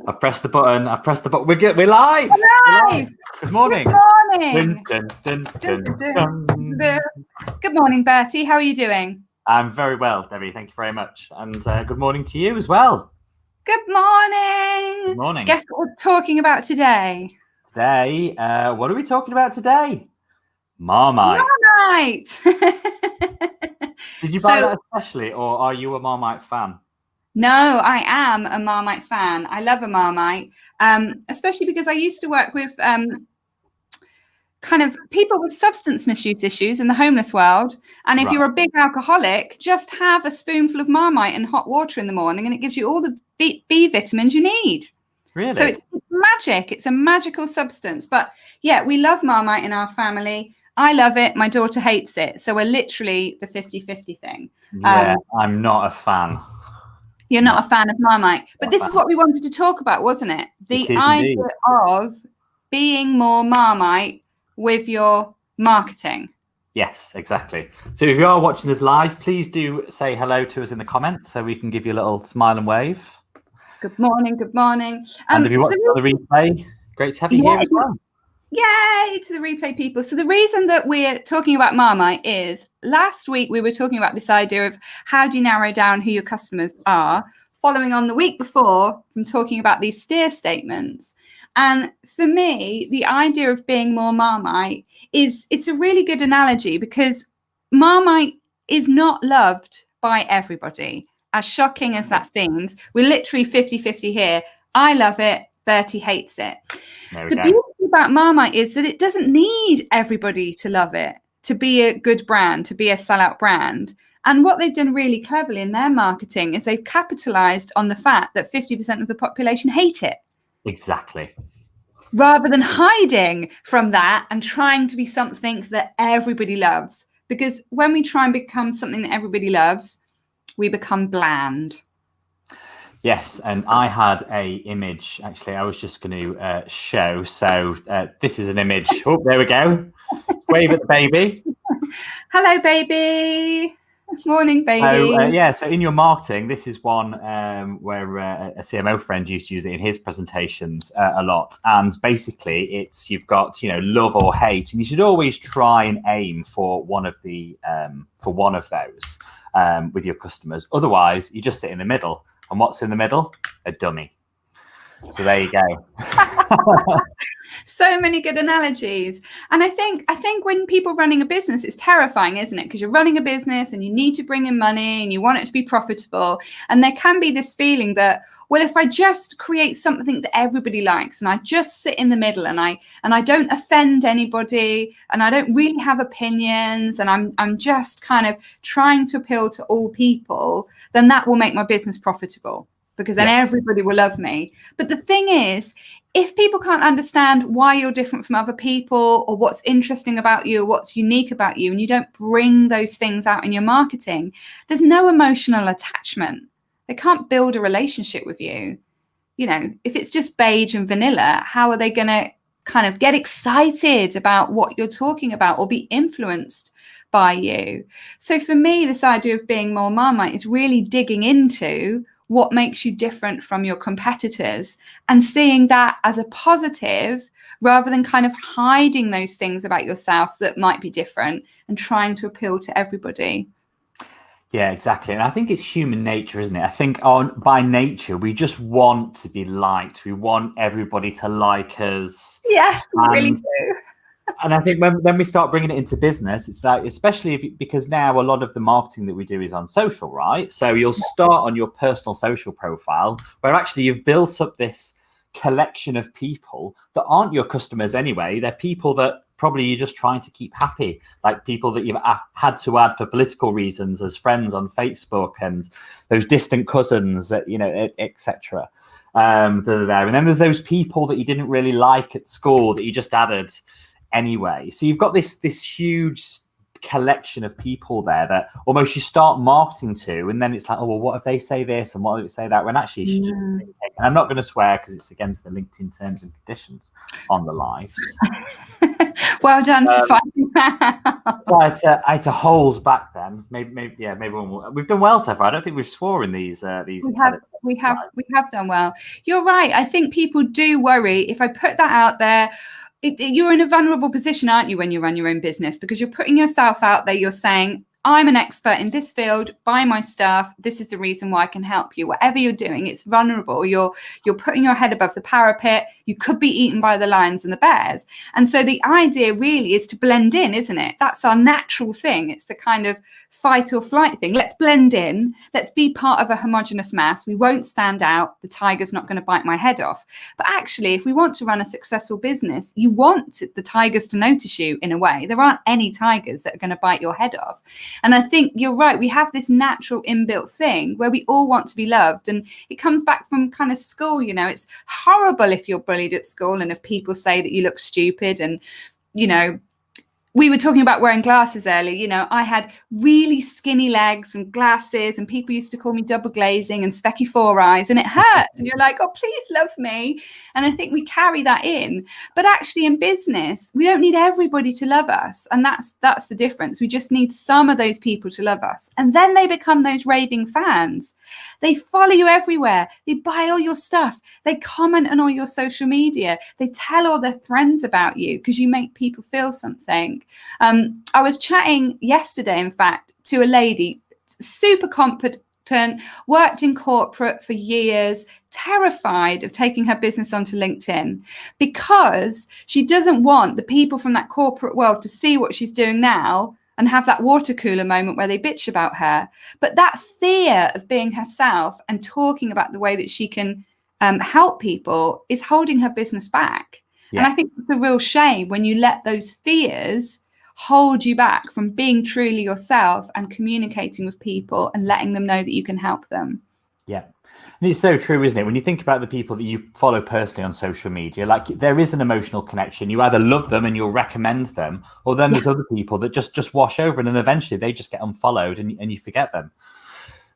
I've pressed the button. We're good. We're live. Live. Good morning. Good morning. Dun, dun, dun. Good morning, Bertie. How are you doing? I'm very well, Debbie. Thank you very much. And good morning to you as well. Good morning. Good morning. Guess what we're talking about today? Today, what are we talking about today? Marmite. Marmite. Did you buy that especially, or are you a Marmite fan? No, I am a Marmite fan. I love a Marmite, especially because I used to work with kind of people with substance misuse issues in the homeless world. And if you're a big alcoholic, just have a spoonful of Marmite in hot water in the morning and it gives you all the B vitamins you need. Really? So it's magic. It's a magical substance. But yeah, we love Marmite in our family. I love it. My daughter hates it. So we're literally the 50-50 thing. Yeah, I'm not a fan. You're not a fan of Marmite. But this is what we wanted to talk about, wasn't it? The idea of being more Marmite with your marketing. Yes, exactly. So if you are watching us live, please do say hello to us in the comments so we can give you a little smile and wave. Good morning. Good morning. And if you watch the replay, great to have you here as well. Yay to the replay people. So the reason that we're talking about Marmite is last week we were talking about this idea of how do you narrow down who your customers are, following on the week before from talking about these steer statements. And for me, the idea of being more Marmite it's a really good analogy because Marmite is not loved by everybody. As shocking as that seems, we're literally 50-50 here. I love it. Bertie hates it. The beauty about Marmite is that it doesn't need everybody to love it, to be a good brand, to be a sellout brand. And what they've done really cleverly in their marketing is they've capitalized on the fact that 50% of the population hate it. Exactly. Rather than hiding from that and trying to be something that everybody loves. Because when we try and become something that everybody loves, we become bland. Yes, and I had a image, actually, I was just going to show. So this is an image. Oh, there we go. Wave at the baby. Hello, baby. Morning, baby. So in your marketing, this is one where a CMO friend used to use it in his presentations a lot. And basically, it's you've got love or hate, and you should always try and aim for one of those with your customers. Otherwise, you just sit in the middle. And what's in the middle? A dummy. So there you go. So many good analogies. And I think when people are running a business, it's terrifying, isn't it? Because you're running a business and you need to bring in money and you want it to be profitable. And there can be this feeling that, well, if I just create something that everybody likes and I just sit in the middle and I don't offend anybody and I don't really have opinions and I'm just kind of trying to appeal to all people, then that will make my business profitable. Because then everybody will love me. But the thing is, if people can't understand why you're different from other people or what's interesting about you or what's unique about you, and you don't bring those things out in your marketing, there's no emotional attachment. They can't build a relationship with you. If it's just beige and vanilla, how are they going to kind of get excited about what you're talking about or be influenced by you? So for me, this idea of being more Marmite is really digging into what makes you different from your competitors and seeing that as a positive rather than kind of hiding those things about yourself that might be different and trying to appeal to everybody. Yeah, exactly. And I think it's human nature, isn't it? I think by nature, we just want to be liked. We want everybody to like us. Yes, we really do. And I think when we start bringing it into business, it's like, especially because now a lot of the marketing that we do is on social, right? So you'll start on your personal social profile where actually you've built up this collection of people that aren't your customers anyway. They're people that probably you're just trying to keep happy, like people that you've had to add for political reasons as friends on Facebook and those distant cousins, etc. That are there. And then there's those people that you didn't really like at school that you just added anyway. So you've got this huge collection of people there that almost you start marketing to, and then it's like, oh, well, what if they say this and what if they say that? When actually, you should just and I'm not going to swear because it's against the LinkedIn terms and conditions on the lives. Well done for finding that. So I had to hold back then. Maybe we've done well so far. I don't think we've swore in these. We have done well. You're right. I think people do worry. If I put that out there, you're in a vulnerable position, aren't you, when you run your own business? Because you're putting yourself out there. You're saying, I'm an expert in this field, buy my stuff. This is the reason why I can help you. Whatever you're doing, it's vulnerable. You're putting your head above the parapet. You could be eaten by the lions and the bears. And so the idea really is to blend in, isn't it? That's our natural thing. It's the kind of fight or flight thing. Let's blend in. Let's be part of a homogenous mass. We won't stand out. The tiger's not going to bite my head off. But actually, if we want to run a successful business, you want the tigers to notice you in a way. There aren't any tigers that are going to bite your head off. And I think you're right. We have this natural inbuilt thing where we all want to be loved. And it comes back from kind of school. You know, it's horrible if you're bullied at school and if people say that you look stupid. And, you know, we were talking about wearing glasses earlier. You know, I had really skinny legs and glasses, and people used to call me double glazing and specky four eyes, and it hurts. And you're like, oh, please love me. And I think we carry that in. But actually in business, we don't need everybody to love us. And that's the difference. We just need some of those people to love us. And then they become those raving fans. They follow you everywhere. They buy all your stuff. They comment on all your social media. They tell all their friends about you because you make people feel something. I was chatting yesterday, in fact, to a lady, super competent, worked in corporate for years, terrified of taking her business onto LinkedIn because she doesn't want the people from that corporate world to see what she's doing now and have that water cooler moment where they bitch about her. But that fear of being herself and talking about the way that she can help people is holding her business back. Yeah. And I think it's a real shame when you let those fears hold you back from being truly yourself and communicating with people and letting them know that you can help them. Yeah. And it's so true, isn't it? When you think about the people that you follow personally on social media, like there is an emotional connection. You either love them and you'll recommend them, or then there's other people that just wash over and then eventually they just get unfollowed and you forget them.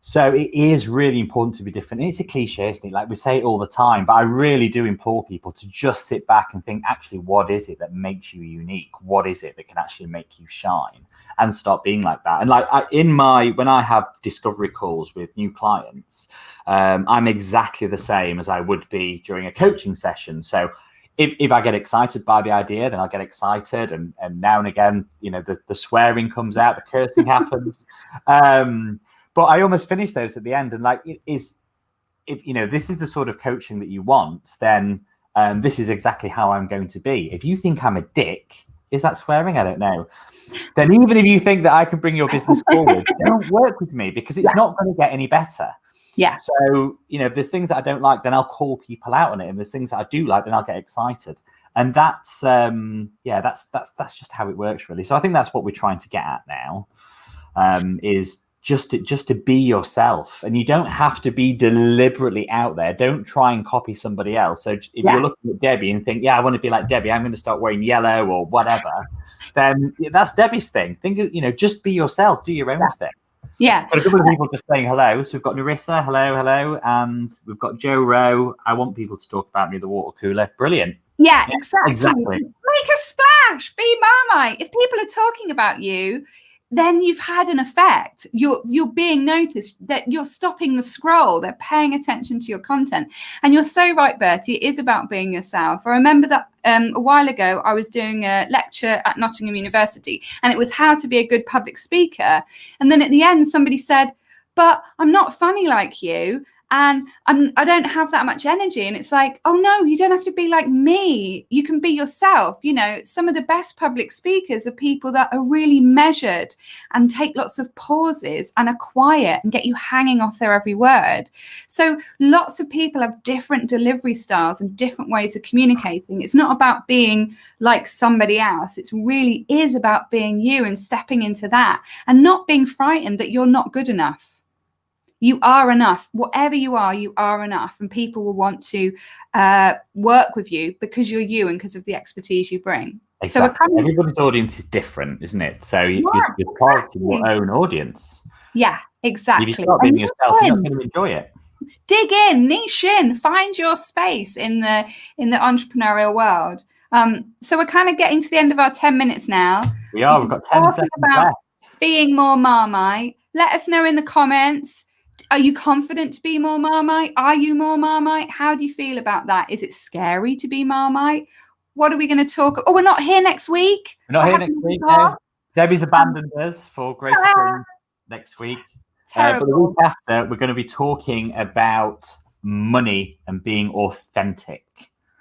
So it is really important to be different. It's a cliche, isn't it? Like we say it all the time, but I really do implore people to just sit back and think, actually, what is it that makes you unique? What is it that can actually make you shine? And start being like that. And like when I have discovery calls with new clients, I'm exactly the same as I would be during a coaching session. So if I get excited by the idea, then I'll get excited. And now and again, you know, the swearing comes out, the cursing happens. But I almost finish those at the end. And like, if you know, this is the sort of coaching that you want, then this is exactly how I'm going to be. If you think I'm a dick, is that swearing? I don't know. Then even if you think that I can bring your business forward, don't work with me because it's not going to get any better. Yeah. So, you know, if there's things that I don't like, then I'll call people out on it. And there's things that I do like, then I'll get excited. And that's just how it works, really. So I think that's what we're trying to get at now, is just to be yourself. And you don't have to be deliberately out there. Don't try and copy somebody else. So if you're looking at Debbie and think, yeah, I want to be like Debbie, I'm going to start wearing yellow or whatever, then that's Debbie's thing. Think, you know, just be yourself, do your own thing. Yeah. But a couple of people just saying hello. So we've got Narissa, hello. And we've got Joe Rowe. I want people to talk about me, the water cooler. Brilliant. Yeah, exactly. Exactly. Make a splash, be Marmite. If people are talking about you, then you've had an effect. You're being noticed, that you're stopping the scroll. They're paying attention to your content. And you're so right, Bertie. It is about being yourself. I remember that a while ago, I was doing a lecture at Nottingham University, and it was how to be a good public speaker. And then at the end, somebody said, but I'm not funny like you. And I don't have that much energy. And it's like, oh, no, you don't have to be like me. You can be yourself. You know, some of the best public speakers are people that are really measured and take lots of pauses and are quiet and get you hanging off their every word. So lots of people have different delivery styles and different ways of communicating. It's not about being like somebody else. It really is about being you and stepping into that and not being frightened that you're not good enough. You are enough. Whatever you are enough. And people will want to work with you because you're you and because of the expertise you bring. Exactly. Everybody's audience is different, isn't it? So you're targeting your own audience. Yeah, exactly. If you start being yourself, you're not going to enjoy it. Dig in, niche in, find your space in the entrepreneurial world. So we're kind of getting to the end of our 10 minutes now. We are. We've got 10 seconds left. Being more Marmite. Let us know in the comments. Are you confident to be more Marmite? Are you more Marmite? How do you feel about that? Is it scary to be Marmite? What are we going to talk? Oh, we're not here next week. We're not here next week. No. Debbie's abandoned us for greater things next week. But the week after, we're going to be talking about money and being authentic.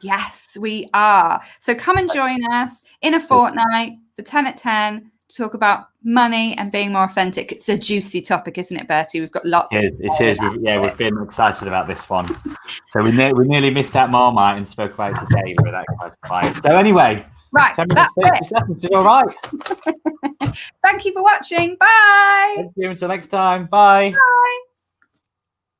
Yes, we are. So come and join us in a fortnight for 10 at 10 to talk about money and being more authentic. It's a juicy topic, isn't it, Bertie? We've got lots. It is. We've been excited about this one. So we nearly missed out Marmite and spoke about it today. We're that excited by it. So anyway, right, 10 minutes, 30 seconds is all right. Thank you for watching. Bye. Thank you. Until next time. Bye. Bye.